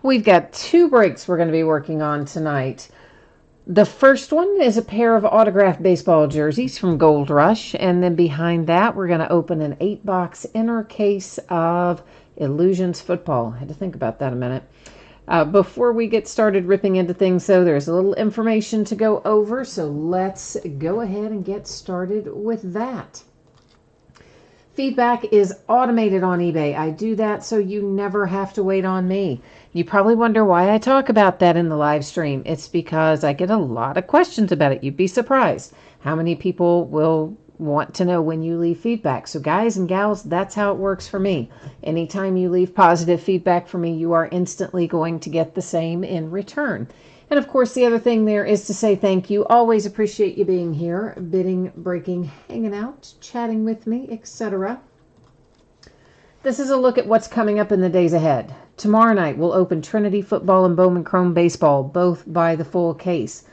We've got two breaks we're going to be working on tonight. The first one is a pair of autographed baseball jerseys from Gold Rush, and then behind that we're going to open an 8-box inner case of Illusions football. I had to think about that a minute. Before we get started ripping into things, though, there's a little information to go over, so let's go ahead and get started with that. Feedback is automated on eBay. I do that so you never have to wait on me. You probably wonder why I talk about that in the live stream. It's because I get a lot of questions about it. You'd be surprised how many people will want to know when you leave feedback. So guys and gals, that's how it works for me. Anytime you leave positive feedback for me, you are instantly going to get the same in return. And of course, the other thing there is to say thank you. Always appreciate you being here, bidding, breaking, hanging out, chatting with me, etc. This is a look at what's coming up in the days ahead. Tomorrow night, we'll open Trinity Football and Bowman Chrome Baseball, both by the full case.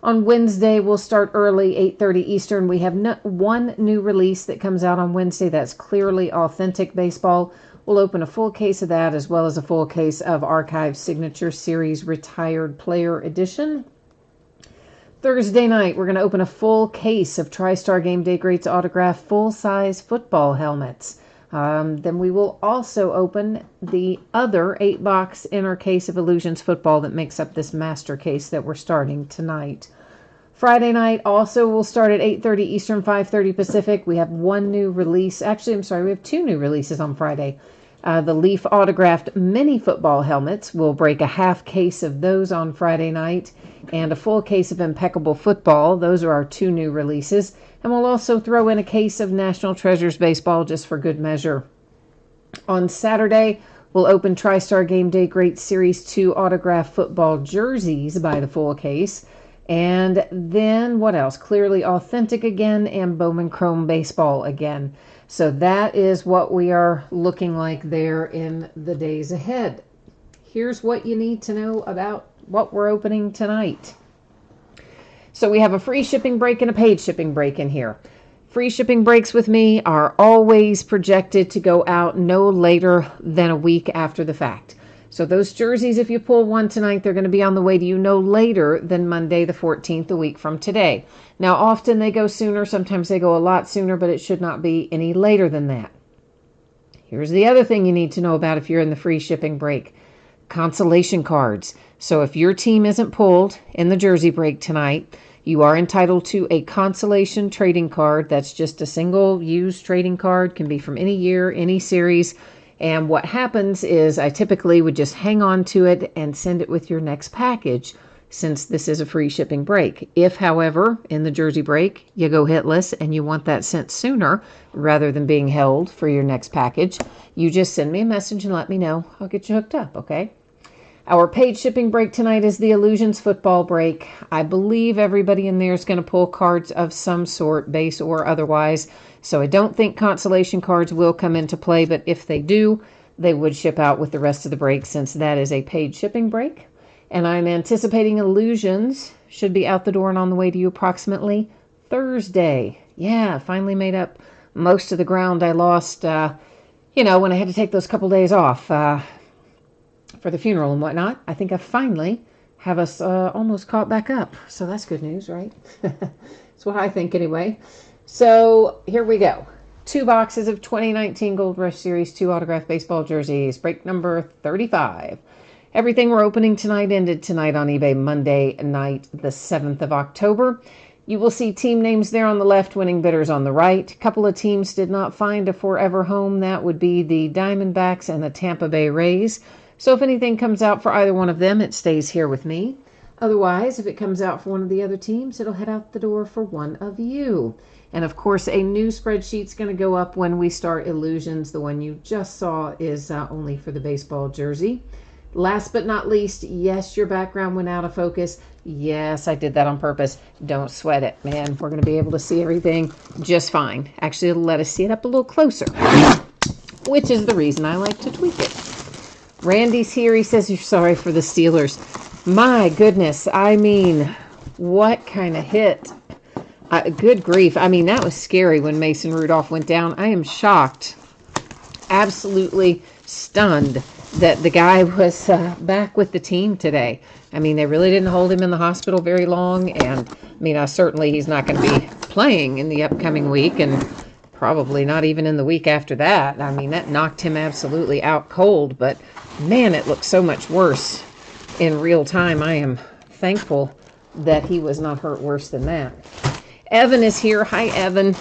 On Wednesday, we'll start early, 8:30 Eastern. We have one new release that comes out on Wednesday. That's Clearly Authentic Baseball. We'll open a full case of that, as well as a full case of Archive Signature Series Retired Player Edition. Thursday night, we're going to open a full case of TriStar Game Day Greats autographed full-size football helmets. Then we will also open the other 8-box inner case of Illusions football that makes up this master case that we're starting tonight. Friday night also will start at 8:30 Eastern, 5:30 Pacific. We have one new release. Actually, I'm sorry, we have two new releases on Friday. The Leaf autographed mini football helmets. We'll break a half case of those on Friday night, and a full case of Impeccable Football. Those are our two new releases. And we'll also throw in a case of National Treasures Baseball just for good measure. On Saturday, we'll open TriStar Game Day Great Series 2 autographed football jerseys by the full case. And then what else? Clearly Authentic again, and Bowman Chrome Baseball again. So that is what we are looking like there in the days ahead. Here's what you need to know about what we're opening tonight. So we have a free shipping break and a paid shipping break in here. Free shipping breaks with me are always projected to go out no later than a week after the fact. So those jerseys, if you pull one tonight, they're going to be on the way to you no later than Monday the 14th, a week from today. Now, often they go sooner. Sometimes they go a lot sooner, but it should not be any later than that. Here's the other thing you need to know about if you're in the free shipping break. Consolation cards. So if your team isn't pulled in the jersey break tonight, you are entitled to a consolation trading card. That's just a single used trading card. Can be from any year, any series. And what happens is I typically would just hang on to it and send it with your next package, since this is a free shipping break. If, however, in the jersey break, you go hitless and you want that sent sooner rather than being held for your next package, you just send me a message and let me know. I'll get you hooked up, okay? Our paid shipping break tonight is the Illusions football break. I believe everybody in there is going to pull cards of some sort, base or otherwise. So I don't think consolation cards will come into play, but if they do, they would ship out with the rest of the break, since that is a paid shipping break. And I'm anticipating Illusions should be out the door and on the way to you approximately Thursday. Yeah, finally made up most of the ground I lost, when I had to take those couple days off for the funeral and whatnot. I think I finally have us almost caught back up. So that's good news, right? That's what I think anyway. So here we go. 2 boxes of 2019 Gold Rush Series 2 autographed baseball jerseys. Break number 35. Everything we're opening tonight ended tonight on eBay Monday night, the 7th of October. You will see team names there on the left, winning bidders on the right. A couple of teams did not find a forever home. That would be the Diamondbacks and the Tampa Bay Rays. So if anything comes out for either one of them, it stays here with me. Otherwise, if it comes out for one of the other teams, it'll head out the door for one of you. And of course, a new spreadsheet's going to go up when we start Illusions. The one you just saw is only for the baseball jersey. Last but not least, yes, your background went out of focus. Yes, I did that on purpose. Don't sweat it, man. We're going to be able to see everything just fine. Actually, it'll let us see it up a little closer, which is the reason I like to tweak it. Randy's here. He says you're sorry for the Steelers. My goodness. I mean, what kind of hit? Good grief. I mean, that was scary when Mason Rudolph went down. I am shocked, absolutely stunned that the guy was back with the team today. I mean, they really didn't hold him in the hospital very long, and I mean, certainly he's not going to be playing in the upcoming week, and probably not even in the week after that. I mean, that knocked him absolutely out cold, but man, it looks so much worse in real time. I am thankful that he was not hurt worse than that. Evan is here. Hi, Evan.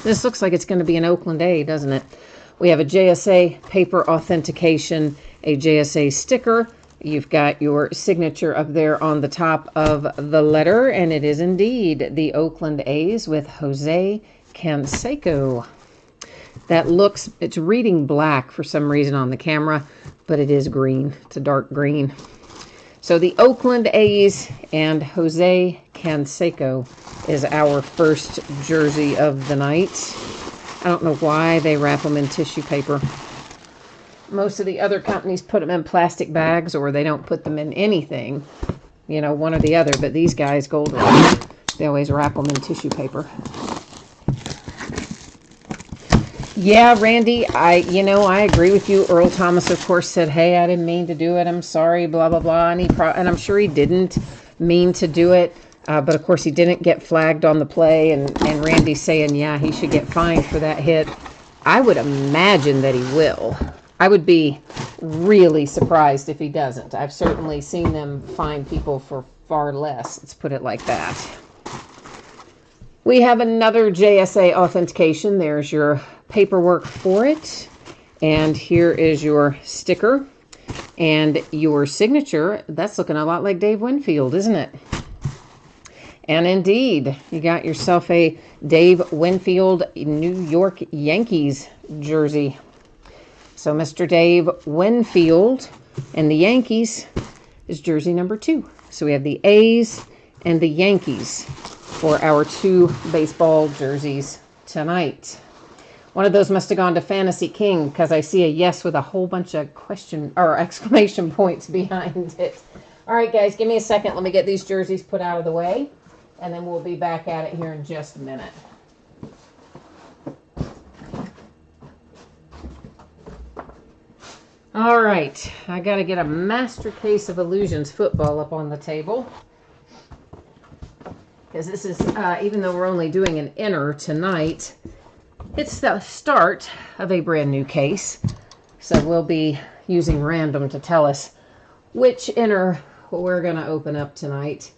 This looks like it's going to be an Oakland A, doesn't it? We have a JSA paper authentication, a JSA sticker. You've got your signature up there on the top of the letter, and it is indeed the Oakland A's with Jose Canseco. That looks, it's reading black for some reason on the camera, but it is green. It's a dark green. So the Oakland A's and Jose Canseco is our first jersey of the night. I don't know why they wrap them in tissue paper. Most of the other companies put them in plastic bags, or they don't put them in anything, you know, one or the other. But these guys, Gold Rush, they always wrap them in tissue paper. Yeah, Randy, I agree with you. Earl Thomas, of course, said, hey, I didn't mean to do it. I'm sorry, blah, blah, blah. And I'm sure he didn't mean to do it. But, of course, he didn't get flagged on the play. And Randy's saying, yeah, he should get fined for that hit. I would imagine that he will. I would be really surprised if he doesn't. I've certainly seen them fine people for far less. Let's put it like that. We have another JSA authentication. There's your paperwork for it. And here is your sticker and your signature. That's looking a lot like Dave Winfield, isn't it? And indeed, you got yourself a Dave Winfield New York Yankees jersey. So Mr. Dave Winfield and the Yankees is jersey number 2. So we have the A's and the Yankees for our 2 baseball jerseys tonight. One of those must have gone to Fantasy King, because I see a yes with a whole bunch of question or exclamation points behind it. All right, guys, give me a second. Let me get these jerseys put out of the way, and then we'll be back at it here in just a minute. All right, I got to get a master case of Illusions football up on the table, because this is, even though we're only doing an inner tonight, it's the start of a brand new case. So we'll be using random to tell us which inner we're going to open up tonight.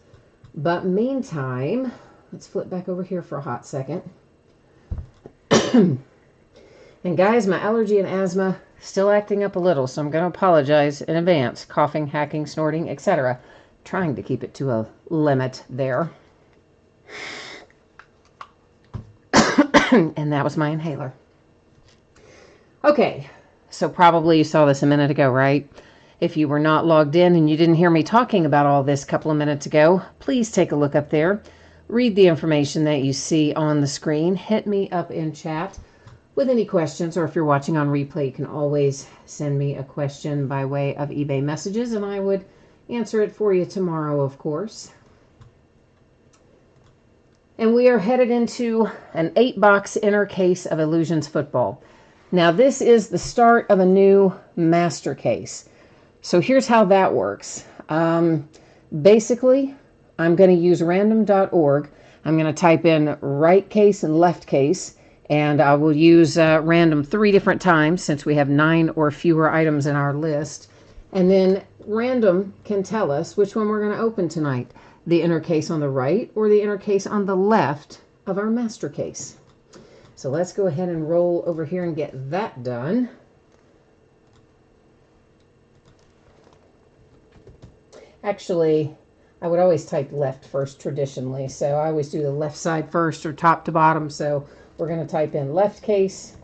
But meantime, let's flip back over here for a hot second. And guys, my allergy and asthma still acting up a little, so I'm going to apologize in advance. Coughing, hacking, snorting, etc. Trying to keep it to a limit there. And that was my inhaler. Okay, so probably you saw this a minute ago, right? If you were not logged in and you didn't hear me talking about all this a couple of minutes ago, please take a look up there. Read the information that you see on the screen. Hit me up in chat with any questions, or if you're watching on replay, you can always send me a question by way of eBay messages, and I would answer it for you tomorrow, of course. And we are headed into an 8-box inner case of Illusions football. Now, this is the start of a new master case. So here's how that works. Basically, I'm going to use random.org. I'm going to type in right case and left case, and I will use random 3 different times since we have 9 or fewer items in our list. And then random can tell us which one we're going to open tonight. The inner case on the right or the inner case on the left of our master case. So let's go ahead and roll over here and get that done. Actually, I would always type left first traditionally, so I always do the left side first or top to bottom. So we're going to type in left case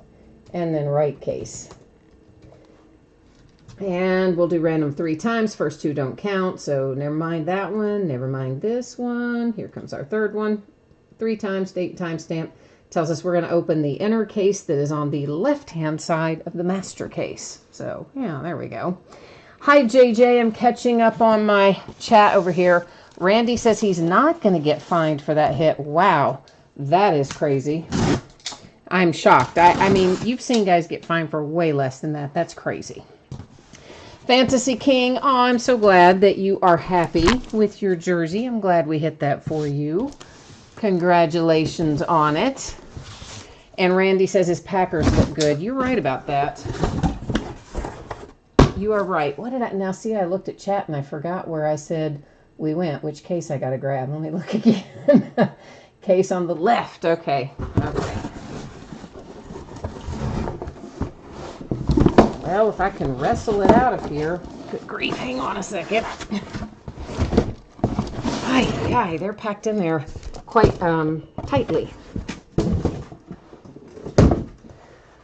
and then right case. And we'll do random 3 times. First 2 don't count, so never mind that one. Never mind this one. Here comes our third one. 3 times, date timestamp. Tells us we're going to open the inner case that is on the left-hand side of the master case. So, yeah, there we go. Hi, JJ. I'm catching up on my chat over here. Randy says he's not going to get fined for that hit. Wow, that is crazy. I'm shocked. I mean, you've seen guys get fined for way less than that. That's crazy. Fantasy King, oh, I'm so glad that you are happy with your jersey. I'm glad we hit that for you. Congratulations on it. And Randy says his Packers look good. You're right about that. You are right. What did I... Now, see, I looked at chat and I forgot where I said we went. Which case I got to grab? Let me look again. Case on the left. Okay. Okay. Well, if I can wrestle it out of here. Good grief. Hang on a second. Hi, they're packed in there quite tightly.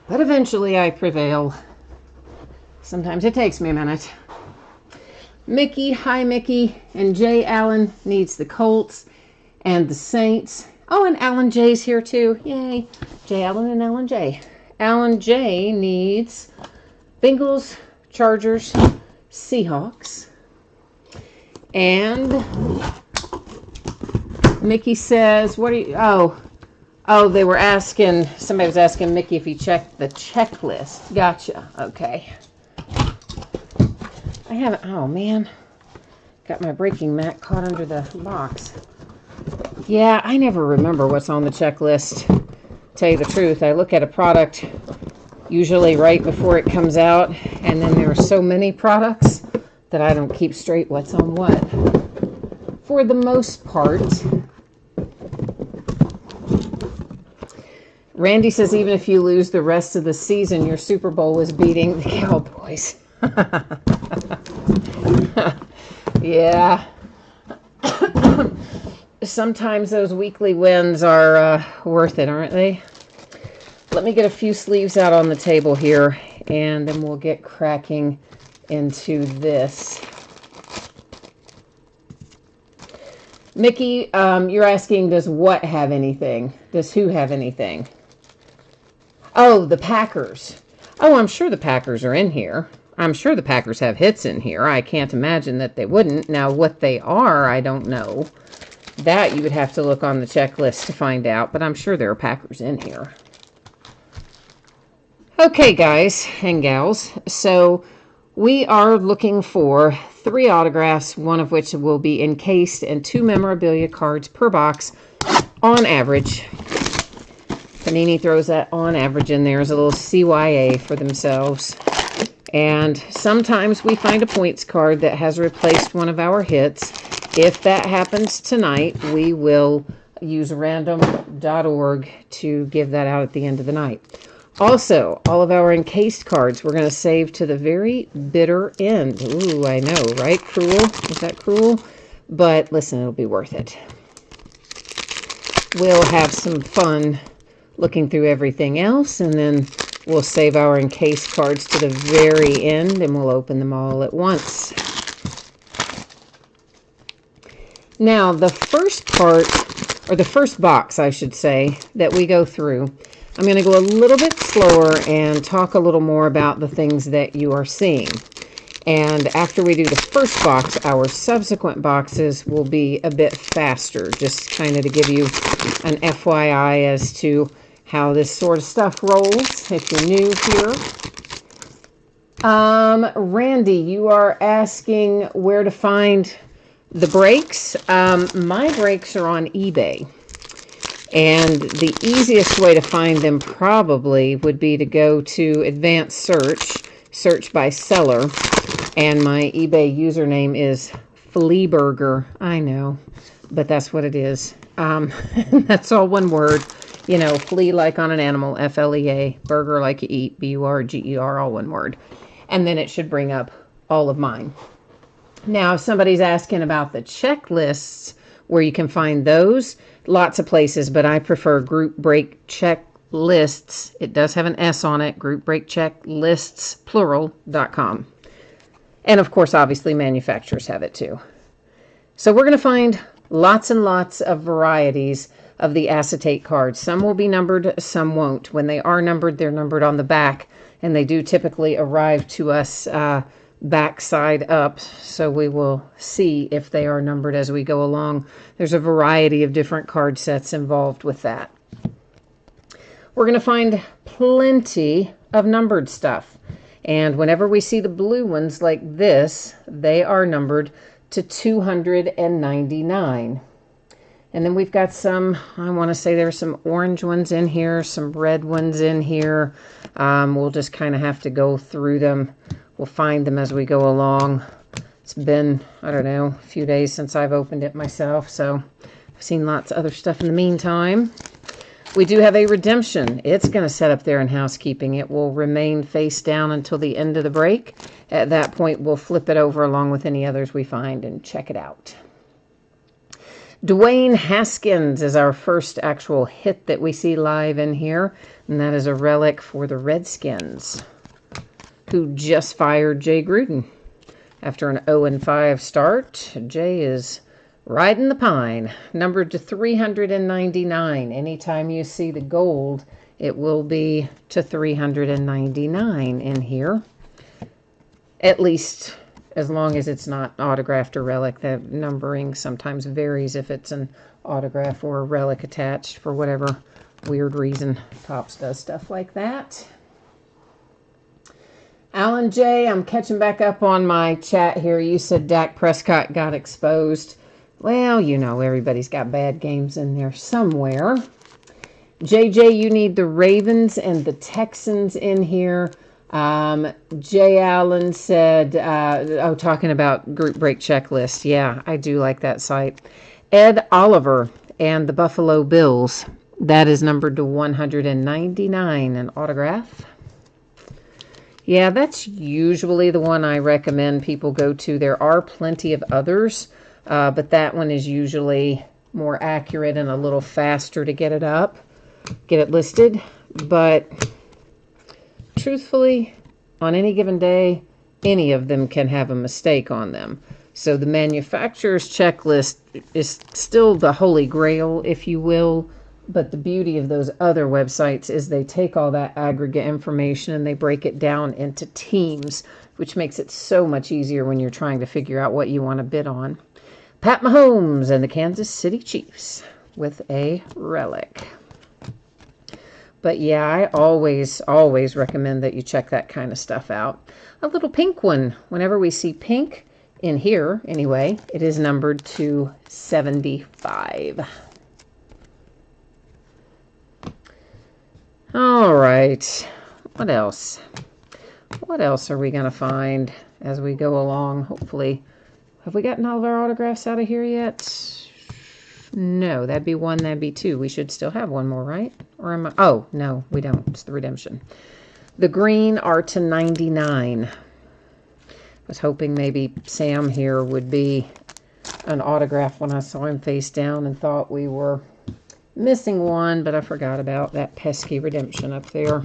But eventually I prevail. Sometimes it takes me a minute. Mickey, hi Mickey, and Jay Allen needs the Colts and the Saints. Oh, and Alan J's here too. Yay. Jay Allen and Alan J. Alan J needs Bengals, Chargers, Seahawks. And Mickey says, what are you... Oh, they were asking, somebody was asking Mickey if he checked the checklist. Gotcha. Okay. I haven't, oh man. Got my breaking mat caught under the box. Yeah, I never remember what's on the checklist. Tell you the truth, I look at a product usually right before it comes out, and then there are so many products that I don't keep straight what's on what. For the most part. Randy says even if you lose the rest of the season, your Super Bowl is beating the Cowboys. Yeah. Sometimes those weekly wins are worth it, aren't they? Let me get a few sleeves out on the table here, and then we'll get cracking into this. Mickey, you're asking, does what have anything? Does who have anything? Oh, the Packers. Oh, I'm sure the Packers are in here. I'm sure the Packers have hits in here. I can't imagine that they wouldn't. Now, what they are, I don't know. That you would have to look on the checklist to find out, but I'm sure there are Packers in here. Okay, guys and gals. So we are looking for 3 autographs, one of which will be encased, and 2 memorabilia cards per box on average. Panini throws that on average in there as a little CYA for themselves. And sometimes we find a points card that has replaced one of our hits. If that happens tonight, we will use random.org to give that out at the end of the night. Also, all of our encased cards we're going to save to the very bitter end. Ooh, I know, right? Cruel? Is that cruel? But listen, it'll be worth it. We'll have some fun looking through everything else, and then we'll save our encased cards to the very end, and we'll open them all at once. Now, the first part, or the first box, I should say, that we go through, I'm going to go a little bit slower and talk a little more about the things that you are seeing. And after we do the first box, our subsequent boxes will be a bit faster, just kind of to give you an FYI as to how this sort of stuff rolls, if you're new here. Randy, you are asking where to find the breaks. My breaks are on eBay. And the easiest way to find them probably would be to go to advanced search by seller, and my eBay username is Fleaburger. I know, but that's what it is. That's all one word. You know, flea like on an animal, F-L-E-A, burger like you eat, B-U-R-G-E-R, all one word. And then it should bring up all of mine. Now, if somebody's asking about the checklists, where you can find those, lots of places, but I prefer Group Break Checklists. It does have an S on it, Group Break Checklists, plural.com. And of course, obviously, manufacturers have it too. So we're going to find lots and lots of varieties of the acetate cards. Some will be numbered, some won't. When they are numbered, they're numbered on the back, and they do typically arrive to us back side up, so we will see if they are numbered as we go along. There's a variety of different card sets involved with that. We're going to find plenty of numbered stuff, And whenever we see the blue ones like this, they are numbered to 299. And then we've got some, I want to say there's some orange ones in here, some red ones in here. We'll just kind of have to go through them. We'll find them as we go along. It's been, I don't know, a few days since I've opened it myself, so I've seen lots of other stuff in the meantime. We do have a redemption. It's going to set up there in housekeeping. It will remain face down until the end of the break. At that point, we'll flip it over along with any others we find and check it out. Dwayne Haskins is our first actual hit that we see live in here, and that is a relic for the Redskins, who just fired Jay Gruden. After an 0-5 start, Jay is riding the pine, numbered to 399. Anytime you see the gold, it will be to 399 in here. At least as long as it's not autographed or relic. The numbering sometimes varies if it's an autograph or a relic attached for whatever weird reason. Topps does stuff like that. Alan J., I'm catching back up on my chat here. You said Dak Prescott got exposed. Well, you know, everybody's got bad games in there somewhere. JJ, you need the Ravens and the Texans in here. Jay Allen said, talking about group break checklist. Yeah, I do like that site. Ed Oliver and the Buffalo Bills. That is numbered to 199, an autograph. Yeah, that's usually the one I recommend people go to. There are plenty of others, but that one is usually more accurate and a little faster to get it up, get it listed. But truthfully, on any given day, any of them can have a mistake on them. So the manufacturer's checklist is still the holy grail, if you will. But the beauty of those other websites is they take all that aggregate information and they break it down into teams, which makes it so much easier when you're trying to figure out what you want to bid on. Pat Mahomes and the Kansas City Chiefs with a relic. But yeah, I always recommend that you check that kind of stuff out. A little pink one. Whenever we see pink in here, anyway, it is numbered to 75. All right. What else? What else are we going to find as we go along? Hopefully. Have we gotten all of our autographs out of here yet? No, that'd be one, that'd be two. We should still have one more, right? Or am I? Oh, no, we don't. It's the redemption. The green are to 99. I was hoping maybe Sam here would be an autograph when I saw him face down and thought we were missing one, but I forgot about that pesky redemption up there.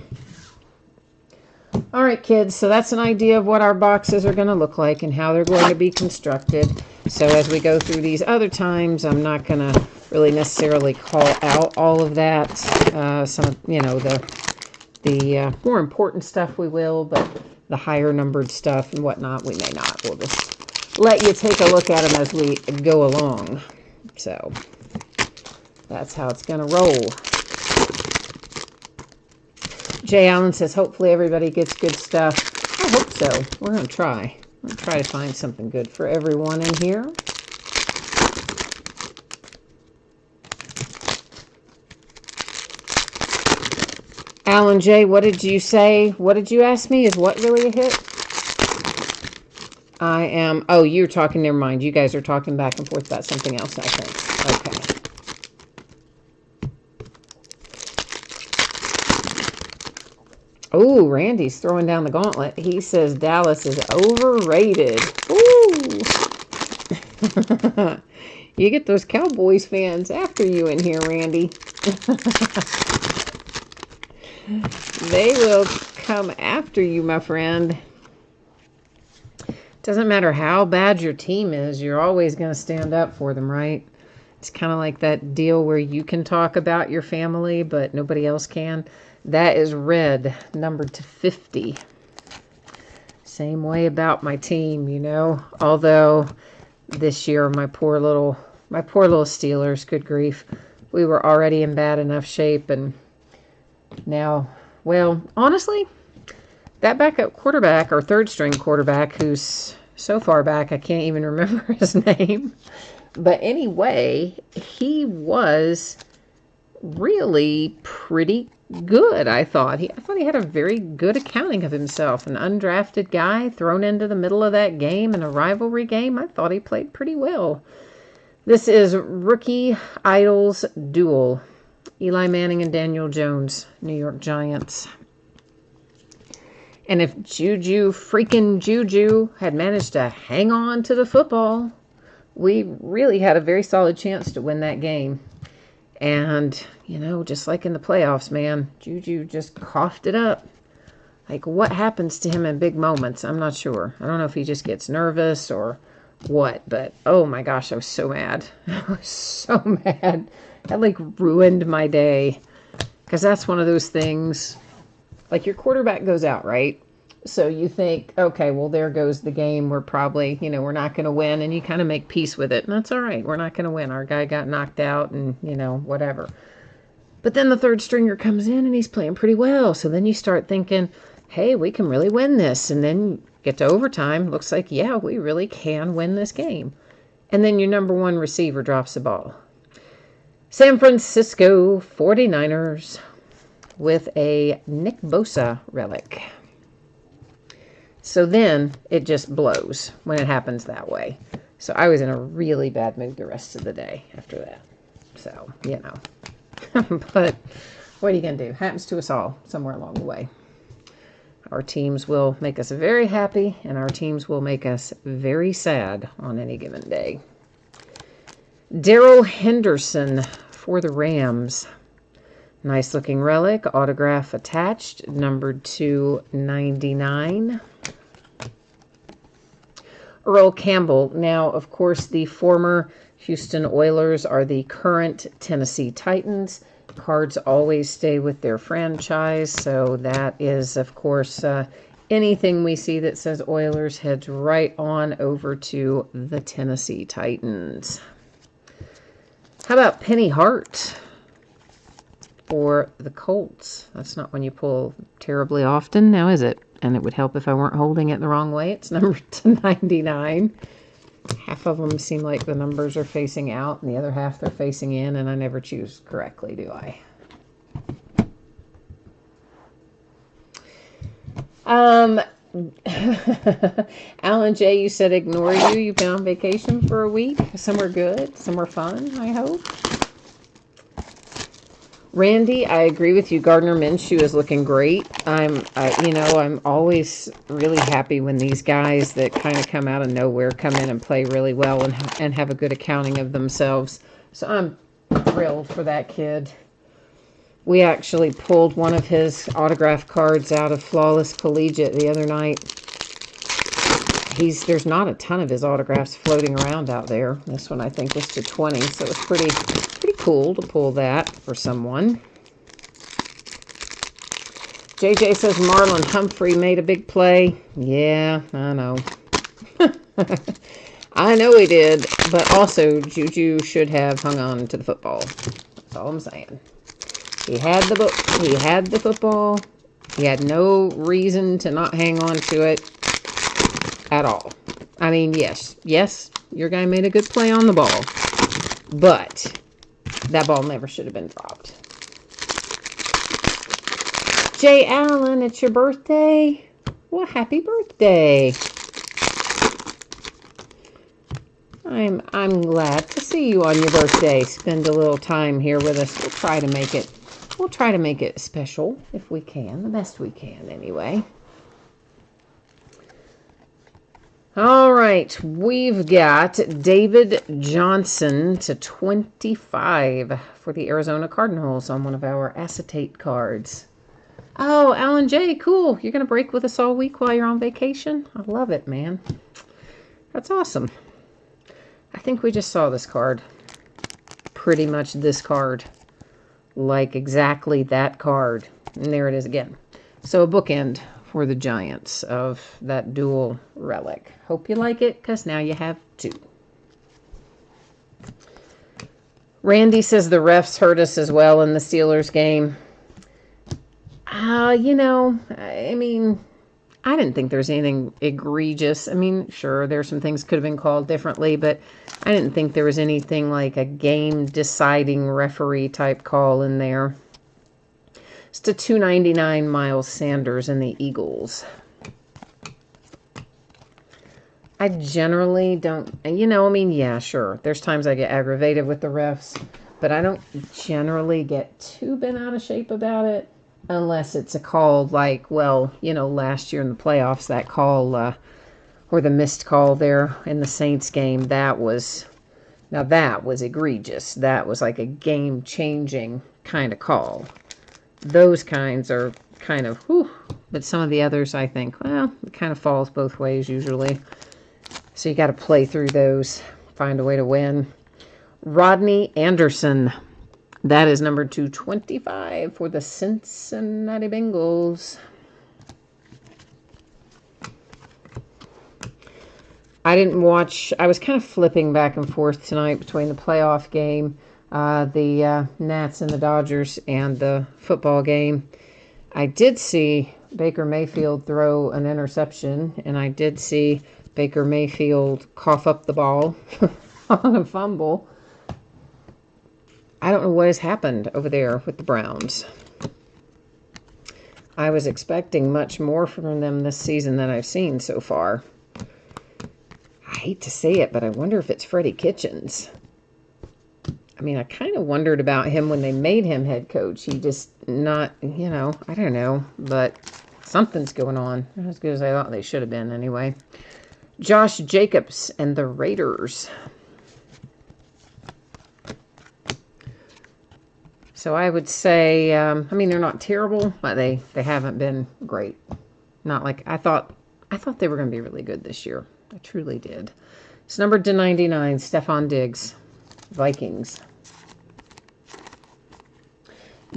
All right, kids, so that's an idea of what our boxes are going to look like and how they're going to be constructed. So as we go through these other times, I'm not going to really necessarily call out all of that. Some, you know, the more important stuff we will, but the higher numbered stuff and whatnot, we may not. We'll just let you take a look at them as we go along. So that's how it's going to roll. Jay Allen says, hopefully everybody gets good stuff. I hope so. We're going to try. We're going to try to find something good for everyone in here. Alan J., what did you say? What did you ask me? Is what really a hit? I am... Oh, you're talking... Never mind. You guys are talking back and forth about something else, I think. Okay. Oh, Randy's throwing down the gauntlet. He says Dallas is overrated. Ooh. You get those Cowboys fans after you in here, Randy. They will come after you, my friend. Doesn't matter how bad your team is, you're always going to stand up for them, right? It's kind of like that deal where you can talk about your family, but nobody else can. That is red, numbered to 50. Same way about my team, you know. Although this year, my poor little Steelers, good grief, we were already in bad enough shape, and now, well, honestly, that backup quarterback, or third string quarterback, who's so far back I can't even remember his name. But anyway, he was really pretty good, I thought. I thought he had a very good accounting of himself. An undrafted guy thrown into the middle of that game in a rivalry game. I thought he played pretty well. This is Rookie Idols Duel. Eli Manning and Daniel Jones, New York Giants. And if freaking Juju had managed to hang on to the football, we really had a very solid chance to win that game. And, just like in the playoffs, man, Juju just coughed it up. Like, what happens to him in big moments? I'm not sure. I don't know if he just gets nervous or what, but oh my gosh, I was so mad. I was so mad. That, ruined my day. Because that's one of those things, like, your quarterback goes out, right? So you think, okay, well, there goes the game. We're probably, we're not going to win. And you kind of make peace with it. And that's all right. We're not going to win. Our guy got knocked out and, whatever. But then the third stringer comes in and he's playing pretty well. So then you start thinking, hey, we can really win this. And then get to overtime. Looks like, yeah, we really can win this game. And then your number one receiver drops the ball. San Francisco 49ers with a Nick Bosa relic. So then it just blows when it happens that way. So I was in a really bad mood the rest of the day after that. So, But what are you going to do? Happens to us all somewhere along the way. Our teams will make us very happy, and our teams will make us very sad on any given day. Darrell Henderson for the Rams. Nice looking relic, autograph attached, numbered to 99. Earl Campbell. Now, of course, the former Houston Oilers are the current Tennessee Titans. Cards always stay with their franchise, so that is, of course, anything we see that says Oilers heads right on over to the Tennessee Titans. How about Penny Hart for the Colts? That's not one you pull terribly often, now is it? And it would help if I weren't holding it the wrong way. It's numbered to 99. Half of them seem like the numbers are facing out, and the other half they're facing in, and I never choose correctly, do I? Alan J., you said ignore you. You've been on vacation for a week. Somewhere good, somewhere fun, I hope. Randy, I agree with you. Gardner Minshew is looking great. I'm always really happy when these guys that kind of come out of nowhere come in and play really well and have a good accounting of themselves. So I'm thrilled for that kid. We actually pulled one of his autograph cards out of Flawless Collegiate the other night. There's not a ton of his autographs floating around out there. This one I think was to 20, so it was pretty cool to pull that for someone. JJ says Marlon Humphrey made a big play. Yeah, I know. I know he did, but also Juju should have hung on to the football. That's all I'm saying. He had the football. He had no reason to not hang on to it at all. I mean, yes, your guy made a good play on the ball, but that ball never should have been dropped. Jay Allen, it's your birthday. Well, happy birthday. I'm glad to see you on your birthday. Spend a little time here with us. We'll try to make it special if we can, the best we can anyway. All right, we've got David Johnson to 25 for the Arizona Cardinals on one of our acetate cards. Oh, Alan J., cool. You're going to break with us all week while you're on vacation? I love it, man. That's awesome. I think we just saw this card. Pretty much this card. Like exactly that card. And there it is again. So a bookend for the Giants of that dual relic. Hope you like it, because now you have two. Randy says the refs hurt us as well in the Steelers game. I mean, I didn't think there was anything egregious. I mean, sure, there's some things could have been called differently, but I didn't think there was anything like a game-deciding referee type call in there. It's to 299 Miles Sanders and the Eagles. I generally don't, I mean, yeah, sure. There's times I get aggravated with the refs, but I don't generally get too bent out of shape about it unless it's a call like, well, last year in the playoffs, that call, or the missed call there in the Saints game, that was egregious. That was like a game-changing kind of call. Those kinds are kind of, whew. But some of the others, I think, well, it kind of falls both ways usually. So you got to play through those, find a way to win. Rodney Anderson. That is number 225 for the Cincinnati Bengals. I didn't watch. I was kind of flipping back and forth tonight between the playoff game, the Nats and the Dodgers, and the football game. I did see Baker Mayfield throw an interception, and I did see Baker Mayfield cough up the ball on a fumble. I don't know what has happened over there with the Browns. I was expecting much more from them this season than I've seen so far. I hate to say it, but I wonder if it's Freddie Kitchens. I mean, I kind of wondered about him when they made him head coach. He just not, I don't know, but something's going on. Not as good as I thought they should have been anyway. Josh Jacobs and the Raiders. So I would say, they're not terrible, but they haven't been great. Not like I thought they were going to be really good this year. I truly did. It's number 299, Stephon Diggs, Vikings.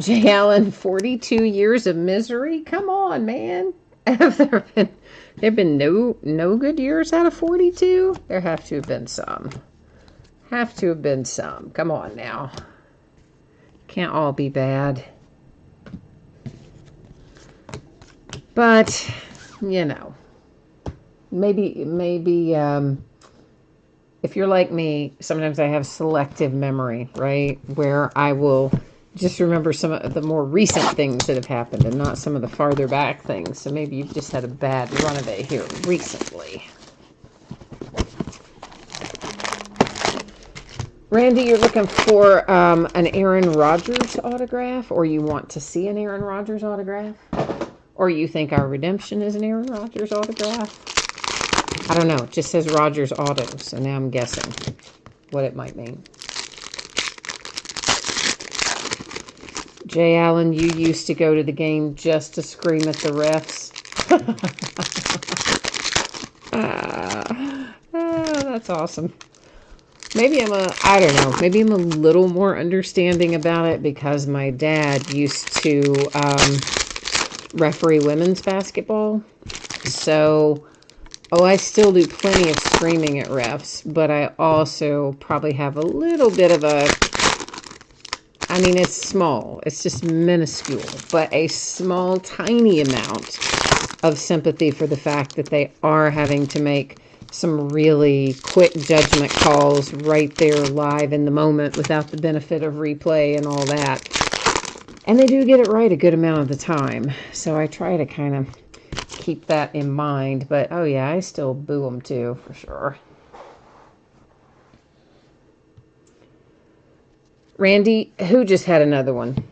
Jay Allen, 42 years of misery? Come on, man. Have there been no good years out of 42? There have to have been some. Come on now. Can't all be bad. But, maybe if you're like me, sometimes I have selective memory, right? Where I will just remember some of the more recent things that have happened and not some of the farther back things. So maybe you've just had a bad run of it here recently. Randy, you're looking for an Aaron Rodgers autograph, or you want to see an Aaron Rodgers autograph? Or you think our redemption is an Aaron Rodgers autograph? I don't know. It just says Rodgers Auto, so now I'm guessing what it might mean. Jay Allen, you used to go to the game just to scream at the refs. That's awesome. Maybe I don't know, maybe I'm a little more understanding about it because my dad used to referee women's basketball. So, I still do plenty of screaming at refs, but I also probably have a little bit of it's small. It's just minuscule, but a small, tiny amount of sympathy for the fact that they are having to make some really quick judgment calls right there live in the moment without the benefit of replay and all that. And they do get it right a good amount of the time. So I try to kind of keep that in mind. But, oh yeah, I still boo them too, for sure. Randy, who just had another one?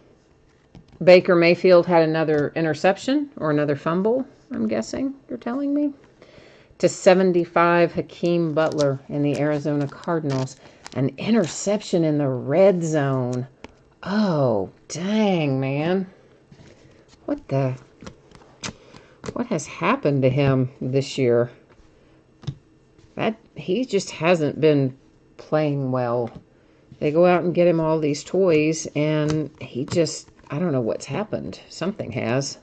Baker Mayfield had another interception or another fumble, I'm guessing, you're telling me? To 75, Hakeem Butler in the Arizona Cardinals. An interception in the red zone. Oh, dang, man. What has happened to him this year? He just hasn't been playing well. They go out and get him all these toys, and he just, I don't know what's happened. Something has.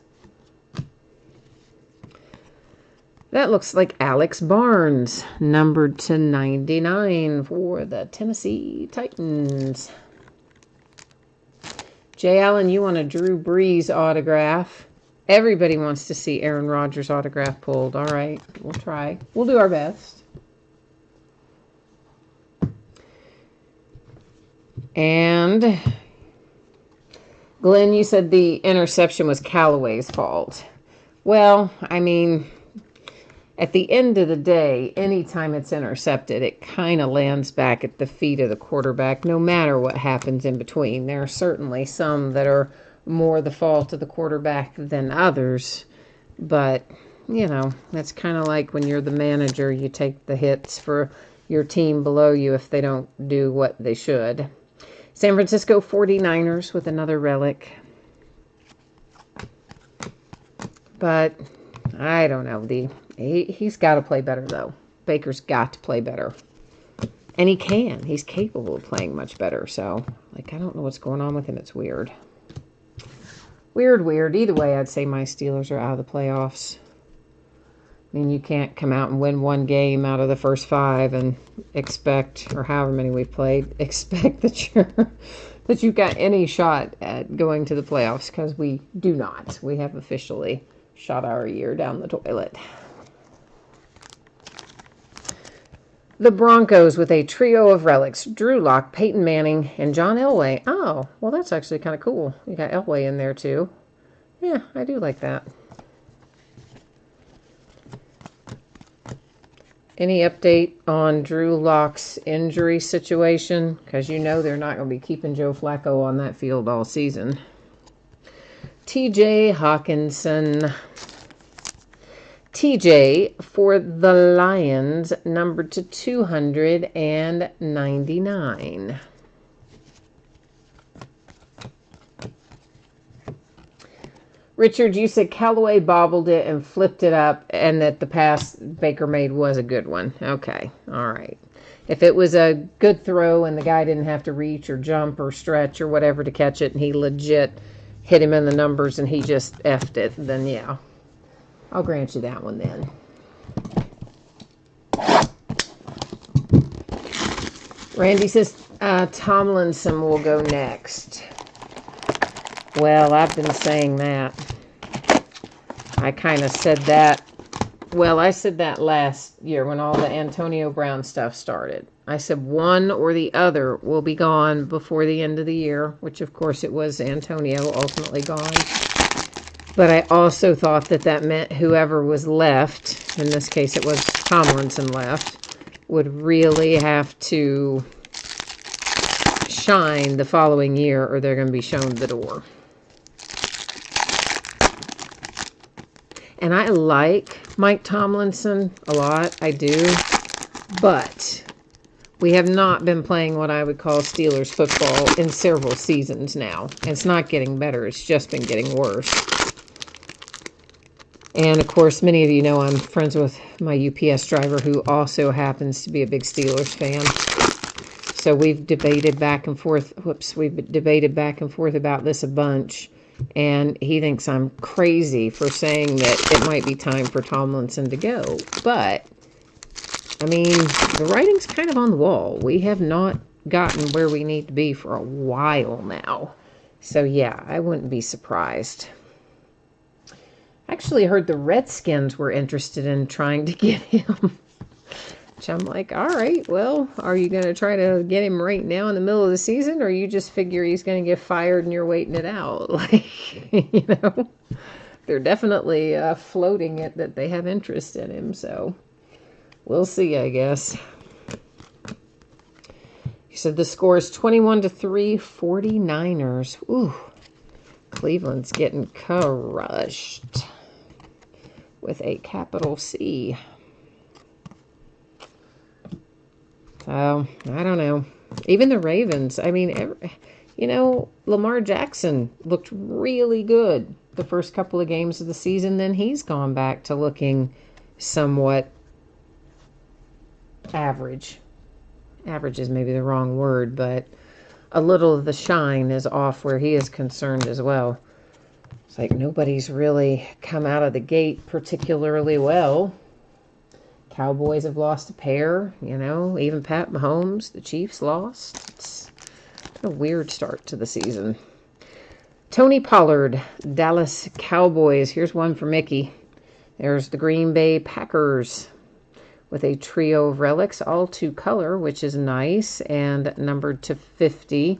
That looks like Alex Barnes, numbered to 99 for the Tennessee Titans. Jay Allen, you want a Drew Brees autograph. Everybody wants to see Aaron Rodgers' autograph pulled. All right, we'll try. We'll do our best. And Glenn, you said the interception was Callaway's fault. Well, I mean, at the end of the day, anytime it's intercepted, it kind of lands back at the feet of the quarterback, no matter what happens in between. There are certainly some that are more the fault of the quarterback than others. But, you know, that's kind of like when you're the manager, you take the hits for your team below you if they don't do what they should. San Francisco 49ers with another relic. But I don't know. He's got to play better, though. Baker's got to play better. And he can. He's capable of playing much better. So, like, I don't know what's going on with him. It's weird. Weird. Either way, I'd say my Steelers are out of the playoffs. I mean, you can't come out and win one game out of the first 5 and expect, or however many we've played, expect that you've got any shot at going to the playoffs, because we do not. We have officially shot our year down the toilet. The Broncos with a trio of relics: Drew Lock, Peyton Manning, and John Elway. Oh, well, that's actually kind of cool. You got Elway in there, too. Yeah, I do like that. Any update on Drew Lock's injury situation? Because you know they're not going to be keeping Joe Flacco on that field all season. TJ Hawkinson. TJ for the Lions, numbered to 299. Richard, you said Callaway bobbled it and flipped it up, and that the pass Baker made was a good one. Okay, all right. If it was a good throw and the guy didn't have to reach or jump or stretch or whatever to catch it, and he legit hit him in the numbers and he just effed it, then yeah, I'll grant you that one then. Randy says Tomlinson will go next. Well, I've been saying that. I kind of said that. Well, I said that last year when all the Antonio Brown stuff started. I said one or the other will be gone before the end of the year, which of course it was Antonio ultimately gone. But I also thought that meant whoever was left, in this case it was Tomlinson left, would really have to shine the following year or they're going to be shown the door. And I like Mike Tomlinson a lot. I do. But we have not been playing what I would call Steelers football in several seasons now. And it's not getting better. It's just been getting worse. And, of course, many of you know I'm friends with my UPS driver who also happens to be a big Steelers fan. So we've debated back and forth. We've debated back and forth about this a bunch. And he thinks I'm crazy for saying that it might be time for Tomlinson to go. But, I mean, the writing's kind of on the wall. We have not gotten where we need to be for a while now. So, yeah, I wouldn't be surprised. I actually heard the Redskins were interested in trying to get him. Which I'm like, all right, well, are you going to try to get him right now in the middle of the season, or you just figure he's going to get fired and you're waiting it out? Like, you know, they're definitely floating it that they have interest in him, so we'll see, I guess. He said the score is 21-3, 49ers. Ooh, Cleveland's getting crushed with a capital C. So, I don't know. Even the Ravens, I mean, you know, Lamar Jackson looked really good the first couple of games of the season. Then he's gone back to looking somewhat average. Average is maybe the wrong word, but a little of the shine is off where he is concerned as well. It's like nobody's really come out of the gate particularly well. Cowboys have lost a pair, you know, even Pat Mahomes, the Chiefs lost. It's a weird start to the season. Tony Pollard, Dallas Cowboys. Here's one for Mickey. There's the Green Bay Packers with a trio of relics, all two-color, which is nice, and numbered to 50.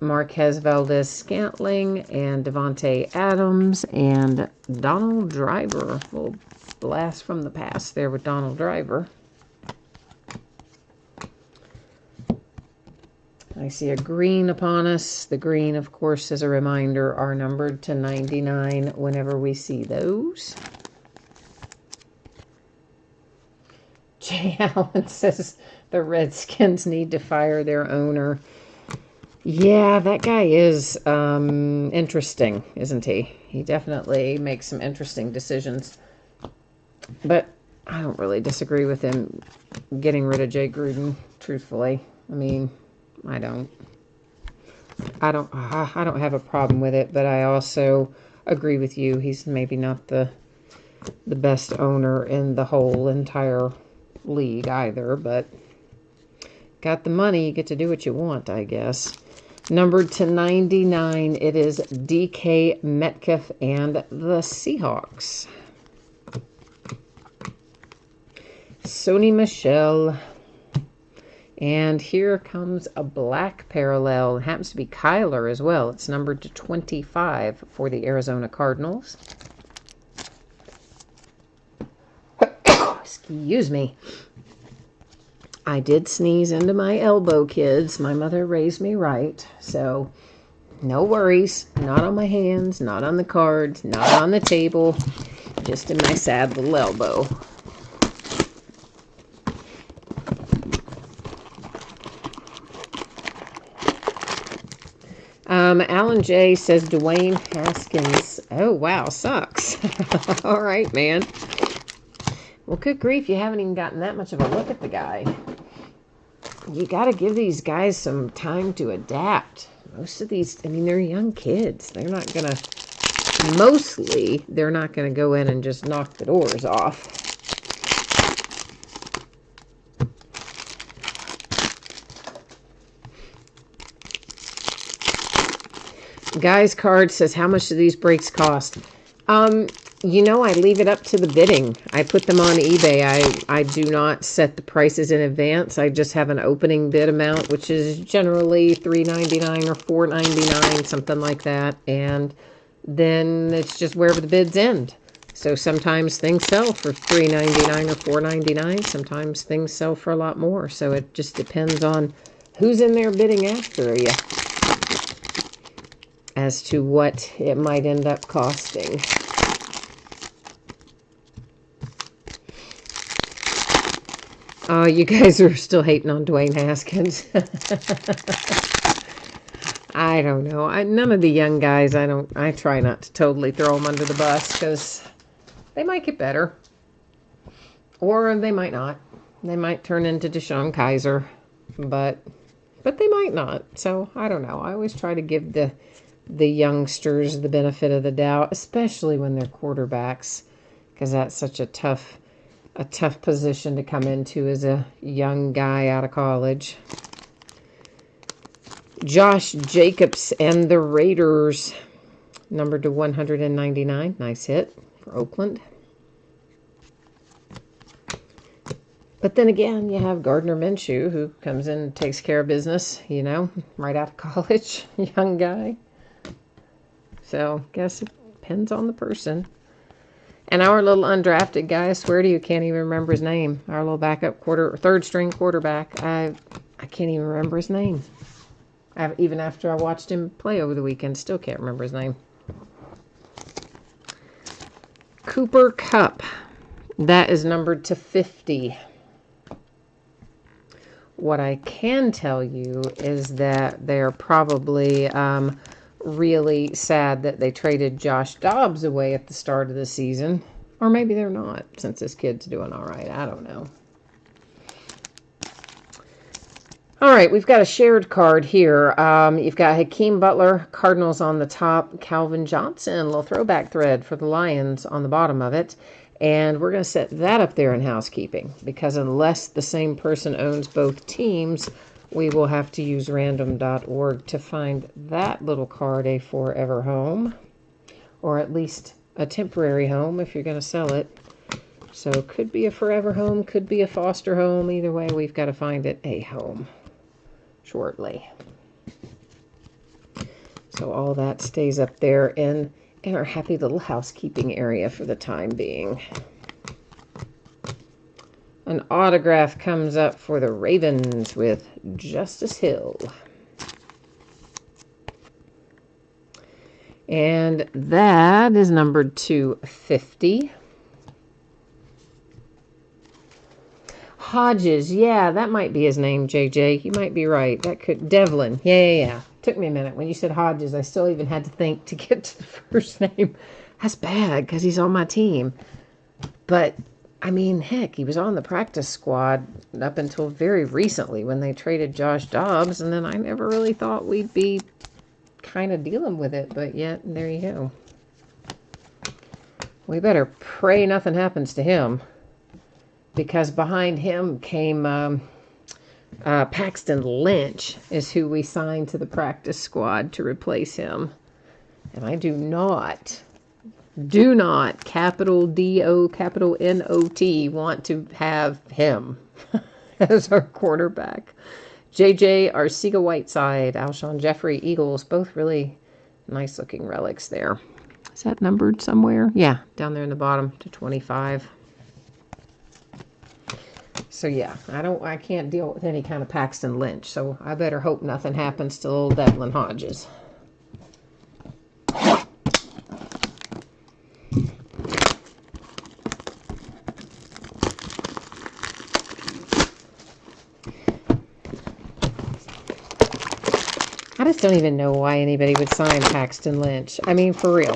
Marquez Valdez-Scantling and Devontae Adams and Donald Driver. A little blast from the past there with Donald Driver. I see a green upon us. The green, of course, as a reminder, are numbered to 99 whenever we see those. Jay Allen says the Redskins need to fire their owner. Yeah, that guy is interesting, isn't he? He definitely makes some interesting decisions. But I don't really disagree with him getting rid of Jay Gruden, truthfully. I mean, I don't have a problem with it, but I also agree with you. He's maybe not the best owner in the whole entire league either, but got the money, you get to do what you want, I guess. Numbered to 99, it is DK Metcalf and the Seahawks. Sony Michel. And here comes a black parallel. It happens to be Kyler as well. It's numbered to 25 for the Arizona Cardinals. Excuse me. I did sneeze into my elbow, kids. My mother raised me right. So, no worries. Not on my hands, not on the cards, not on the table. Just in my sad little elbow. Alan J. says Dwayne Haskins. Oh, wow, sucks. All right, man. Well, good grief, you haven't even gotten that much of a look at the guy. You got to give these guys some time to adapt. Most of these, I mean, they're young kids. They're not going to, mostly, they're not going to go in and just knock the doors off. Guy's card says, how much do these breaks cost? You know, I leave it up to the bidding. I put them on eBay. I do not set the prices in advance. I just have an opening bid amount, which is generally $3.99 or $4.99, something like that. And then it's just wherever the bids end. So sometimes things sell for $3.99 or $4.99. Sometimes things sell for a lot more. So it just depends on who's in there bidding after you as to what it might end up costing. Oh, you guys are still hating on Dwayne Haskins. I don't know. None of the young guys, I try not to totally throw them under the bus because they might get better. Or they might not. They might turn into Deshaun Kaiser, but they might not. So, I don't know. I always try to give the youngsters the benefit of the doubt, especially when they're quarterbacks, because that's such a tough position to come into as a young guy out of college. Josh Jacobs and the Raiders, numbered to 199. Nice hit for Oakland. But then again, you have Gardner Minshew, who comes in and takes care of business, you know, right out of college, young guy. So, guess it depends on the person. And our little undrafted guy, I swear to you, can't even remember his name. Our little backup third string quarterback. I can't even remember his name. Even after I watched him play over the weekend, still can't remember his name. Cooper Kupp. That is numbered to 50. What I can tell you is that they're probably really sad that they traded Josh Dobbs away at the start of the season. Or maybe they're not, since this kid's doing all right. I don't know. All right, we've got a shared card here. You've got Hakeem Butler, Cardinals on the top, Calvin Johnson, little throwback thread for the Lions on the bottom of it. And we're going to set that up there in housekeeping, because unless the same person owns both teams, we will have to use random.org to find that little card a forever home, or at least a temporary home if you're going to sell it. So it could be a forever home, could be a foster home. Either way, we've got to find it a home shortly. So all that stays up there in our happy little housekeeping area for the time being. An autograph comes up for the Ravens with Justice Hill. And that is numbered to 50. Hodges, yeah, that might be his name, JJ. You might be right. That could, Devlin. Yeah. Took me a minute. When you said Hodges, I still even had to think to get to the first name. That's bad because he's on my team. But I mean, heck, he was on the practice squad up until very recently when they traded Josh Dobbs, and then I never really thought we'd be kind of dealing with it, but yet, there you go. We better pray nothing happens to him, because behind him came Paxton Lynch is who we signed to the practice squad to replace him, and I do not, capital D-O, capital N-O-T, want to have him as our quarterback. JJ Arcega-Whiteside, Alshon Jeffrey, Eagles, both really nice looking relics there. Is that numbered somewhere? Yeah, down there in the bottom to 25. So yeah, I can't deal with any kind of Paxton Lynch, so I better hope nothing happens to old Devlin Hodges. I just don't even know why anybody would sign Paxton Lynch. I mean, for real.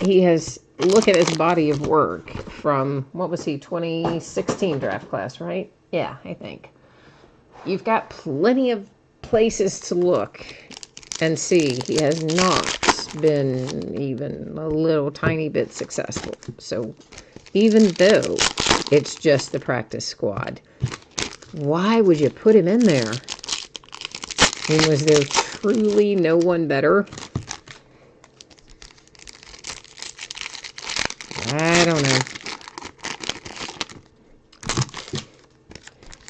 He has, look at his body of work from, what was he, 2016 draft class, right? Yeah, I think. You've got plenty of places to look and see. He has not been even a little tiny bit successful. So even though it's just the practice squad, why would you put him in there? And was there truly no one better? I don't know.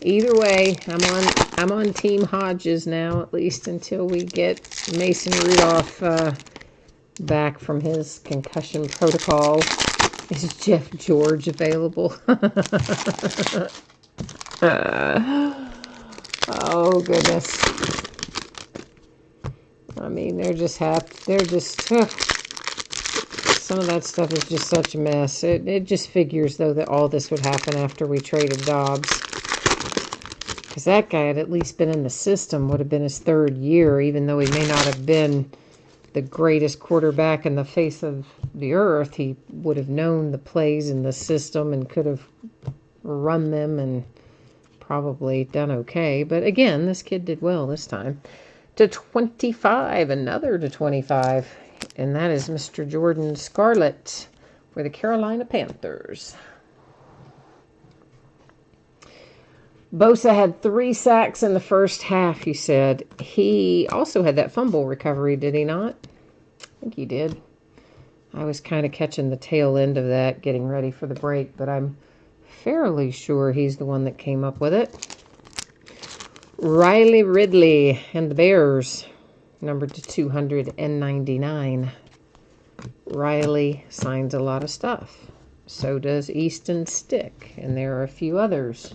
Either way, I'm on Team Hodges now, at least until we get Mason Rudolph back from his concussion protocol. Is Jeff George available? Oh goodness. I mean, some of that stuff is just such a mess. It just figures, though, that all this would happen after we traded Dobbs. Because that guy had at least been in the system, would have been his third year, even though he may not have been the greatest quarterback in the face of the earth. He would have known the plays in the system and could have run them and probably done okay. But again, this kid did well this time. To 25, another to 25, and that is Mr. Jordan Scarlett for the Carolina Panthers. Bosa had 3 sacks in the first half, you said. He also had that fumble recovery, did he not? I think he did. I was kind of catching the tail end of that, getting ready for the break, but I'm fairly sure he's the one that came up with it. Riley Ridley and the Bears, numbered to 299. Riley signs a lot of stuff. So does Easton Stick. And there are a few others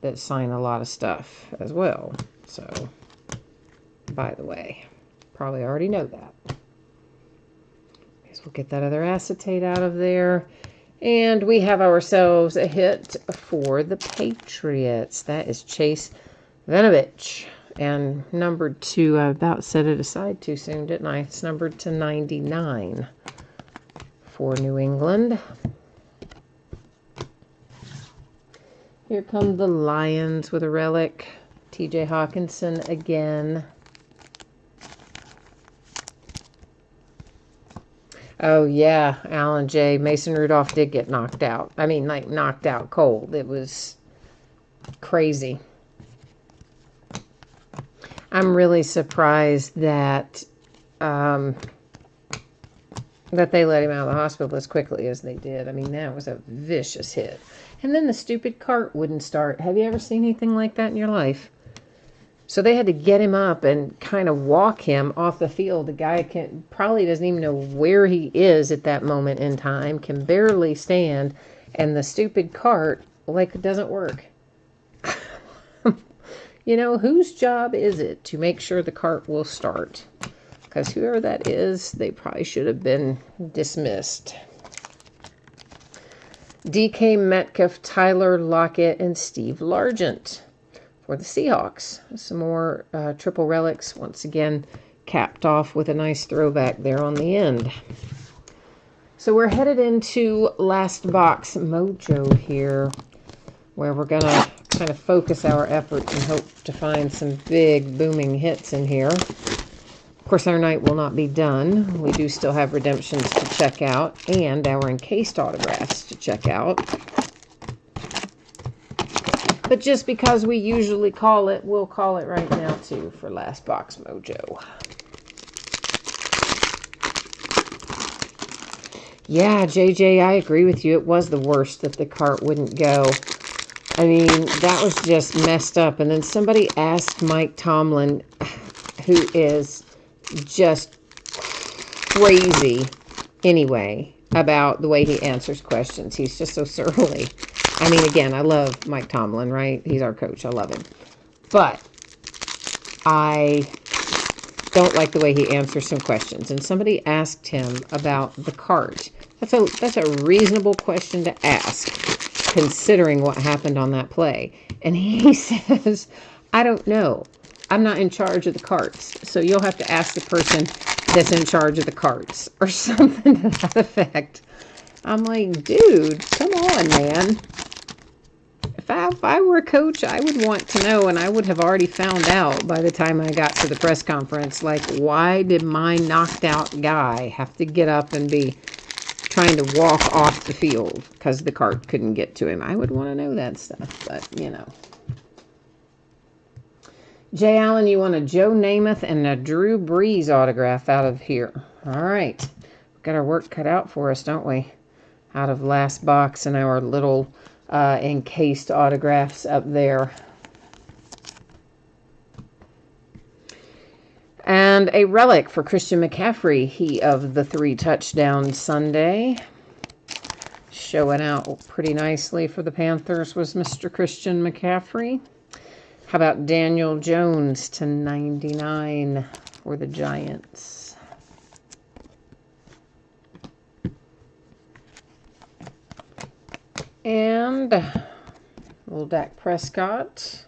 that sign a lot of stuff as well. So, by the way, probably already know that. Guess we'll get that other acetate out of there. And we have ourselves a hit for the Patriots. That is Chase Vinovich, and numbered to, I about set it aside too soon, didn't I? It's numbered to 99 for New England. Here come the Lions with a relic. TJ Hawkinson again. Oh, yeah, Alan J. Mason Rudolph did get knocked out. I mean, like, knocked out cold. It was crazy. I'm really surprised that that they let him out of the hospital as quickly as they did. I mean, that was a vicious hit. And then the stupid cart wouldn't start. Have you ever seen anything like that in your life? So they had to get him up and kind of walk him off the field. The guy probably doesn't even know where he is at that moment in time, can barely stand, and the stupid cart, like, doesn't work. You know, whose job is it to make sure the cart will start? Because whoever that is, they probably should have been dismissed. DK Metcalf, Tyler Lockett, and Steve Largent for the Seahawks. Some more triple relics, once again capped off with a nice throwback there on the end. So we're headed into last box mojo here, where we're going to kind of focus our efforts and hope to find some big booming hits in here. Of course, our night will not be done. We do still have redemptions to check out and our encased autographs to check out. But just because we usually call it, we'll call it right now too for last box mojo. Yeah, JJ, I agree with you. It was the worst that the cart wouldn't go. I mean, that was just messed up. And then somebody asked Mike Tomlin, who is just crazy anyway, about the way he answers questions. He's just so surly. I mean, again, I love Mike Tomlin, right? He's our coach. I love him. But I don't like the way he answers some questions. And somebody asked him about the cart. That's a reasonable question to ask, considering what happened on that play. And he says, I don't know. I'm not in charge of the carts. So you'll have to ask the person that's in charge of the carts, or something to that effect. I'm like, dude, come on, man. If I were a coach, I would want to know, and I would have already found out by the time I got to the press conference, like, why did my knocked out guy have to get up and be trying to walk off the field because the cart couldn't get to him? I would want to know that stuff, but, you know. Jay Allen, you want a Joe Namath and a Drew Brees autograph out of here. All right. We've got our work cut out for us, don't we? Out of last box and our little encased autographs up there. And a relic for Christian McCaffrey, he of the 3 touchdown Sunday. Showing out pretty nicely for the Panthers was Mr. Christian McCaffrey. How about Daniel Jones to 99 for the Giants? And little Dak Prescott,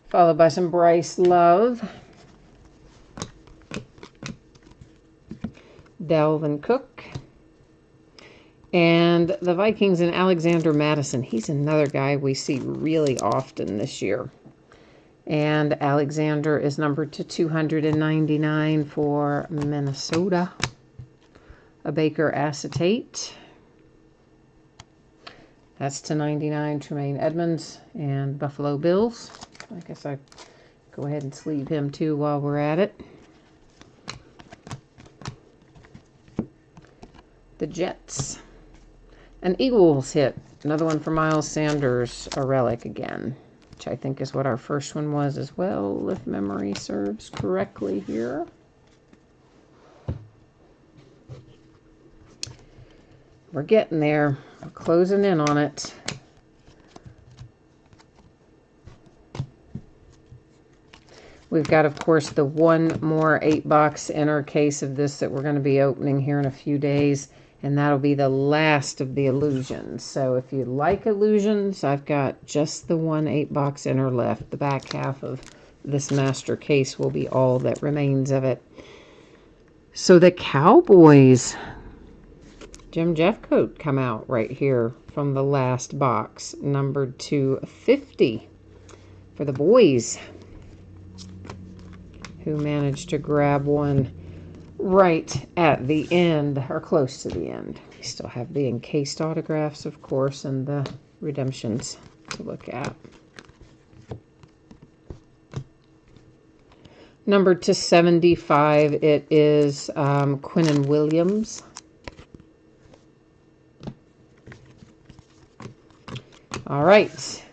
followed by some Bryce Love. Dalvin Cook. And the Vikings and Alexander Madison. He's another guy we see really often this year. And Alexander is numbered to 299 for Minnesota. A Baker acetate. That's to 99, Tremaine Edmonds and Buffalo Bills. I guess I go ahead and sleeve him too while we're at it. The Jets. An Eagles hit. Another one for Miles Sanders, a relic again, which I think is what our first one was as well, if memory serves correctly here. We're getting there. We're closing in on it. We've got, of course, the one more 8-box inner case of this that we're going to be opening here in a few days. And that'll be the last of the illusions. So if you like illusions, I've got just the one 8-box inner left. The back half of this master case will be all that remains of it. So the Cowboys, Jim Jeffcoat come out right here from the last box, numbered to 50 for the boys, who managed to grab one right at the end, or close to the end. We still have the encased autographs, of course, and the redemptions to look at. Numbered to 75, it is Quinnen Williams. All right.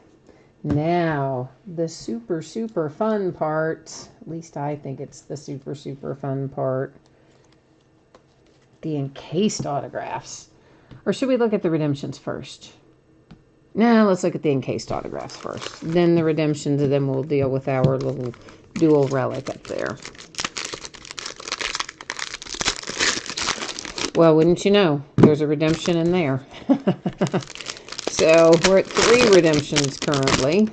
Now, the super fun part, at least I think it's the super fun part, the encased autographs. Or should we look at the redemptions first? No, let's look at the encased autographs first. Then the redemptions, and then we'll deal with our little dual relic up there. Well, wouldn't you know, there's a redemption in there. So we're at 3 redemptions currently.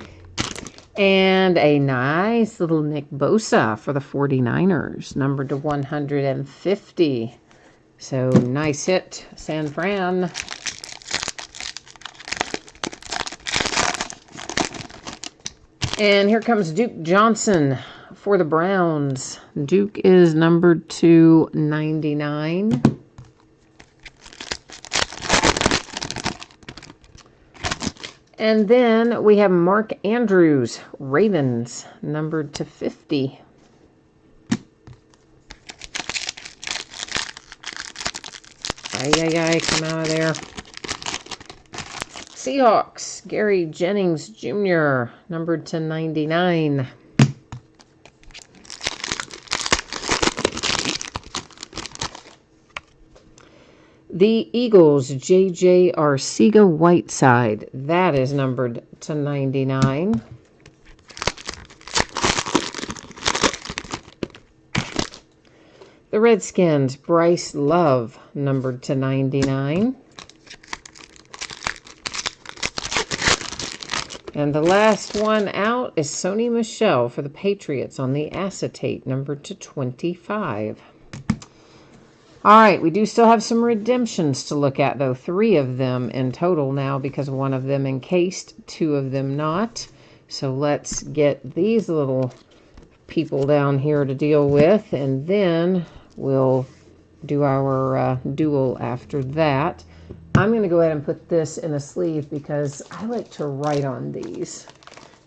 And a nice little Nick Bosa for the 49ers, numbered to 150. So nice hit, San Fran. And here comes Duke Johnson for the Browns. Duke is numbered to 99. And then we have Mark Andrews, Ravens, numbered to 50. Ay, come out of there. Seahawks, Gary Jennings Jr., numbered to 99. The Eagles, J.J. Arcega-Whiteside. That is numbered to 99. The Redskins, Bryce Love, numbered to 99. And the last one out is Sony Michel for the Patriots on the acetate, numbered to 25. All right, we do still have some redemptions to look at, though. 3 of them in total now because one of them encased, 2 of them not. So let's get these little people down here to deal with, and then we'll do our duel after that. I'm going to go ahead and put this in a sleeve because I like to write on these.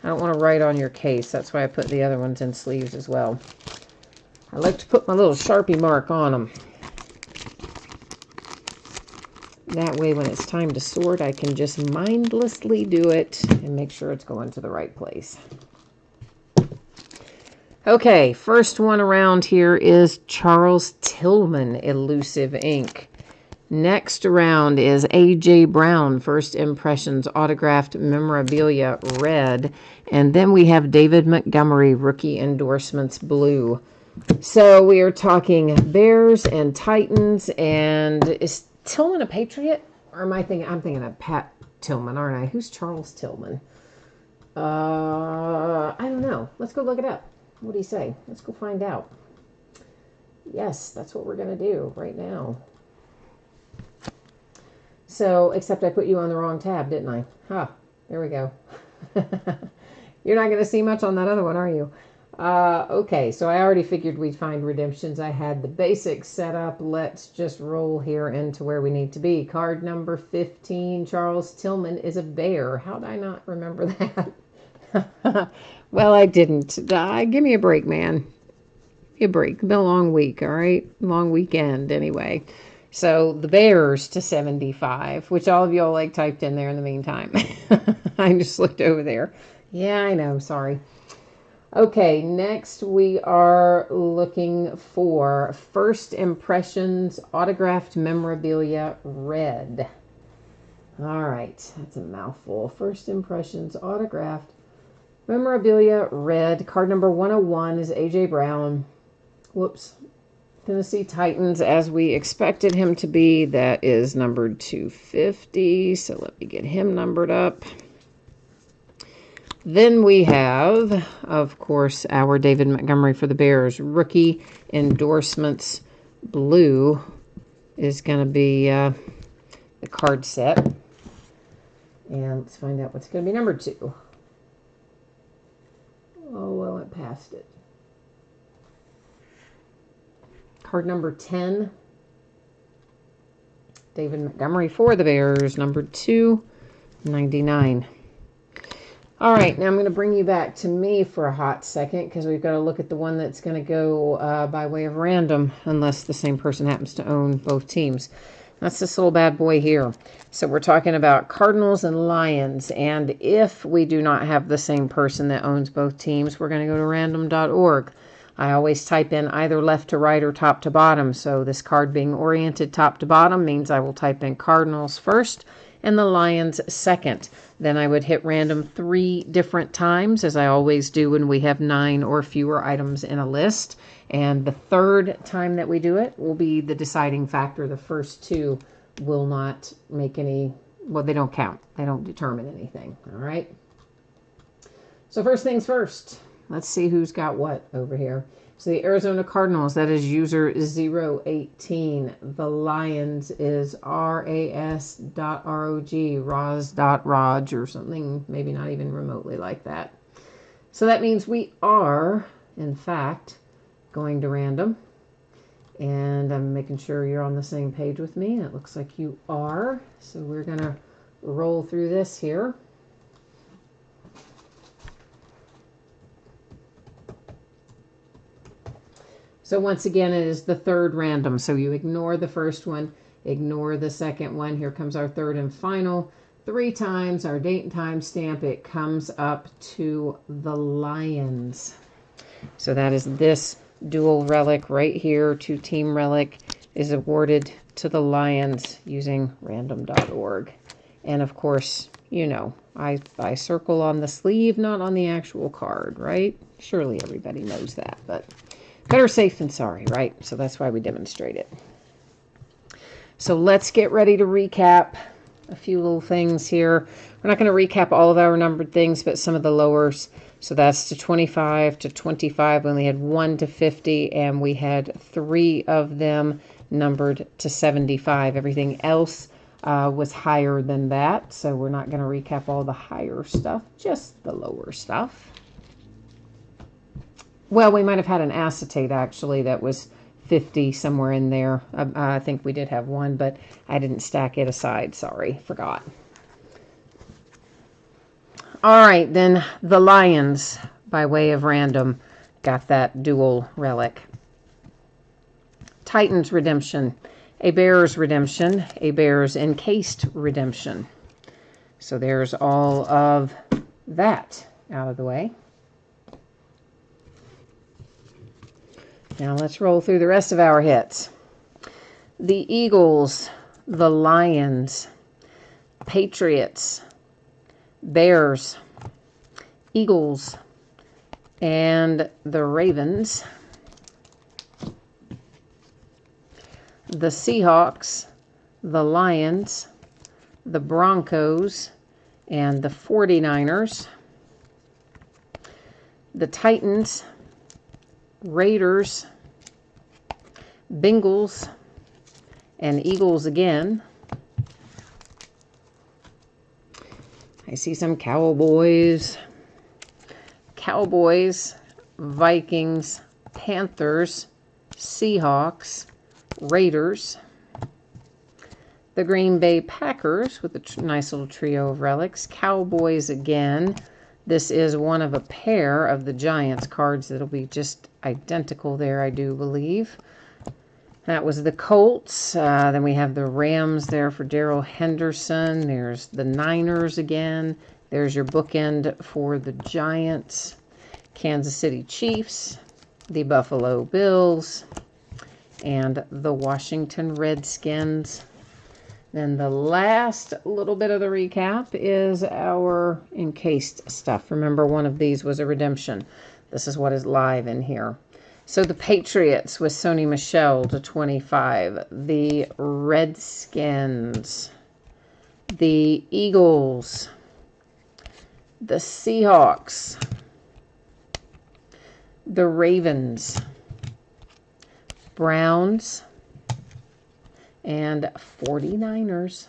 I don't want to write on your case. That's why I put the other ones in sleeves as well. I like to put my little Sharpie mark on them. That way, when it's time to sort, I can just mindlessly do it and make sure it's going to the right place. Okay, first one around here is Charles Tillman, Elusive Ink. Next around is A.J. Brown, First Impressions, Autographed Memorabilia, Red. And then we have David Montgomery, Rookie Endorsements, Blue. So we are talking Bears and Titans, and is Tillman a Patriot? Or am I thinking, I'm thinking of Pat Tillman, aren't I? Who's Charles Tillman? I don't know. Let's go look it up. What do you say? Let's go find out. Yes, that's what we're going to do right now. So, except I put you on the wrong tab, didn't I? There we go. You're not going to see much on that other one, are you? Okay, so I already figured we'd find redemptions. I had the basics set up. Let's just roll here into where we need to be. Card number 15, Charles Tillman is a Bear. How did I not remember that? Well, I didn't. Give me a break, man. Give me a break. It's been a long week, all right? Long weekend, anyway. So, the Bears to 75, which all of y'all like typed in there in the meantime. I just looked over there. Yeah, I know. Sorry. Okay, next we are looking for First Impressions Autographed Memorabilia, Red. All right, that's a mouthful. First Impressions Autographed Memorabilia, Red. Card number 101 is A.J. Brown. Whoops. Tennessee Titans, as we expected him to be. That is numbered 250, so let me get him numbered up. Then we have, of course, our David Montgomery for the Bears. Rookie Endorsements, Blue is going to be the card set. And let's find out what's going to be number 2. Oh, well, it passed it. Card number 10. David Montgomery for the Bears, number 299. All right, now I'm going to bring you back to me for a hot second because we've got to look at the one that's going to go by way of random unless the same person happens to own both teams. That's this little bad boy here. So we're talking about Cardinals and Lions, and if we do not have the same person that owns both teams, we're going to go to random.org. I always type in either left to right or top to bottom, so this card being oriented top to bottom means I will type in Cardinals first and the Lions second. Then I would hit random 3 different times, as I always do when we have 9 or fewer items in a list. And the third time that we do it will be the deciding factor. The first 2 will not make any, well, they don't count. They don't determine anything, all right? So first things first, let's see who's got what over here. So the Arizona Cardinals, that is user 018. The Lions is RAS.ROG, Ros.Rog, or something maybe not even remotely like that. So that means we are, in fact, going to random. And I'm making sure you're on the same page with me. It looks like you are. So we're going to roll through this here. So once again, it is the third random. So you ignore the first one, ignore the second one. Here comes our third and final. 3 times, our date and time stamp, it comes up to the Lions. So that is this dual relic right here. 2-team relic is awarded to the Lions using random.org. And of course, you know, I circle on the sleeve, not on the actual card, right? Surely everybody knows that, but better safe than sorry, right? So that's why we demonstrate it. So let's get ready to recap a few little things here. We're not going to recap all of our numbered things, but some of the lowers. So that's to 25 to 25. We only had 1 to 50, and we had 3 of them numbered to 75. Everything else was higher than that. So we're not going to recap all the higher stuff, just the lower stuff. Well, we might have had an acetate, actually, that was 50 somewhere in there. I think we did have one, but I didn't stack it aside. Sorry, forgot. All right, then the Lions, by way of random, got that dual relic. Titans redemption, a Bears redemption, a Bears encased redemption. So there's all of that out of the way. Now let's roll through the rest of our hits. The Eagles, the Lions, Patriots, Bears, Eagles, and the Ravens. The Seahawks, the Lions, the Broncos, and the 49ers. The Titans, Raiders, Bengals, and Eagles again. I see some Cowboys, Vikings, Panthers, Seahawks, Raiders. The Green Bay Packers with a nice little trio of relics. Cowboys again. This is one of a pair of the Giants cards that'll be just identical there, I do believe. That was the Colts. Then we have the Rams there for Darrell Henderson. There's the Niners again. There's your bookend for the Giants. Kansas City Chiefs, the Buffalo Bills, and the Washington Redskins. Then the last little bit of the recap is our encased stuff. Remember, one of these was a redemption. This is what is live in here. So the Patriots with Sony Michel to 25. The Redskins. The Eagles. The Seahawks. The Ravens. Browns. And 49ers.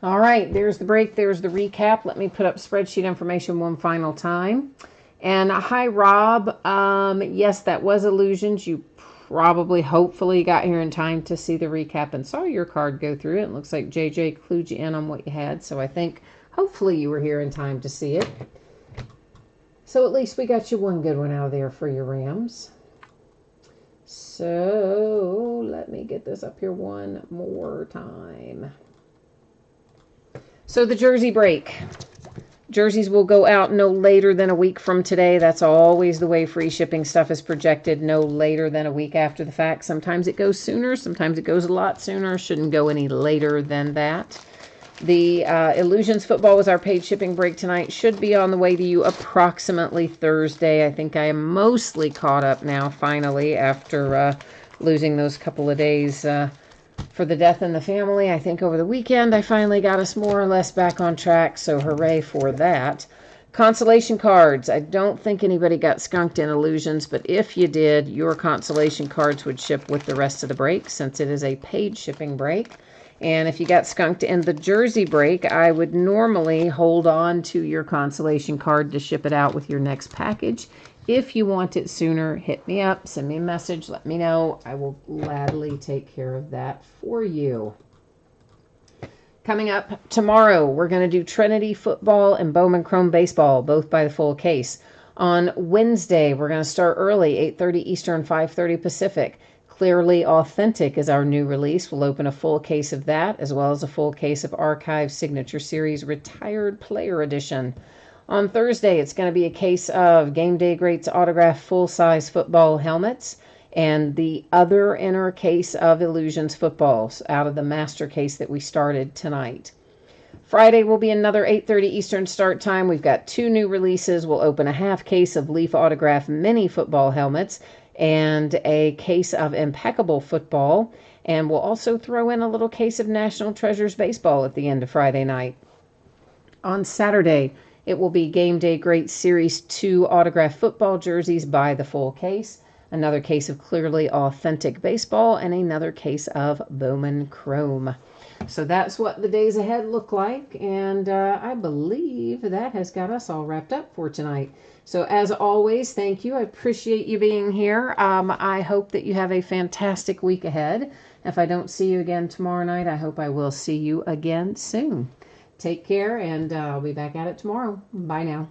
All right, there's the break. There's the recap. Let me put up spreadsheet information one final time. And hi, Rob. Yes, that was Illusions. You probably, hopefully, got here in time to see the recap and saw your card go through it. It looks like JJ clued you in on what you had. So I think, Hopefully you were here in time to see it. So at least we got you one good one out of there for your Rams. So let me get this up here one more time. So the jersey break. Jerseys will go out no later than a week from today. That's always the way free shipping stuff is projected, no later than a week after the fact. Sometimes it goes sooner, sometimes it goes a lot sooner. Shouldn't go any later than that. The Illusions football was our paid shipping break tonight. Should be on the way to you approximately Thursday. I think I am mostly caught up now, finally, after losing those couple of days for the death in the family. I think over the weekend I finally got us more or less back on track, so hooray for that. Consolation cards. I don't think anybody got skunked in Illusions, but if you did, your consolation cards would ship with the rest of the break since it is a paid shipping break. And if you got skunked in the jersey break, I would normally hold on to your consolation card to ship it out with your next package. If you want it sooner, hit me up, send me a message, let me know. I will gladly take care of that for you. Coming up tomorrow, we're going to do Trinity football and Bowman Chrome baseball, both by the full case. On Wednesday, we're going to start early, 8:30 Eastern, 5:30 Pacific. Clearly Authentic is our new release. We'll open a full case of that, as well as a full case of Archive Signature Series Retired Player Edition. On Thursday, it's going to be a case of Game Day Greats autographed full-size football helmets and the other inner case of Illusions footballs out of the master case that we started tonight. Friday will be another 8:30 Eastern start time. We've got two new releases. We'll open a half case of Leaf Autograph mini football helmets and a case of Impeccable football. And we'll also throw in a little case of National Treasures baseball at the end of Friday night. On Saturday, it will be Game Day Great Series 2 autographed football jerseys by the full case, another case of Clearly Authentic baseball, and another case of Bowman Chrome. So that's what the days ahead look like, and I believe that has got us all wrapped up for tonight. So as always, thank you. I appreciate you being here. I hope that you have a fantastic week ahead. If I don't see you again tomorrow night, I hope I will see you again soon. Take care, and I'll be back at it tomorrow. Bye now.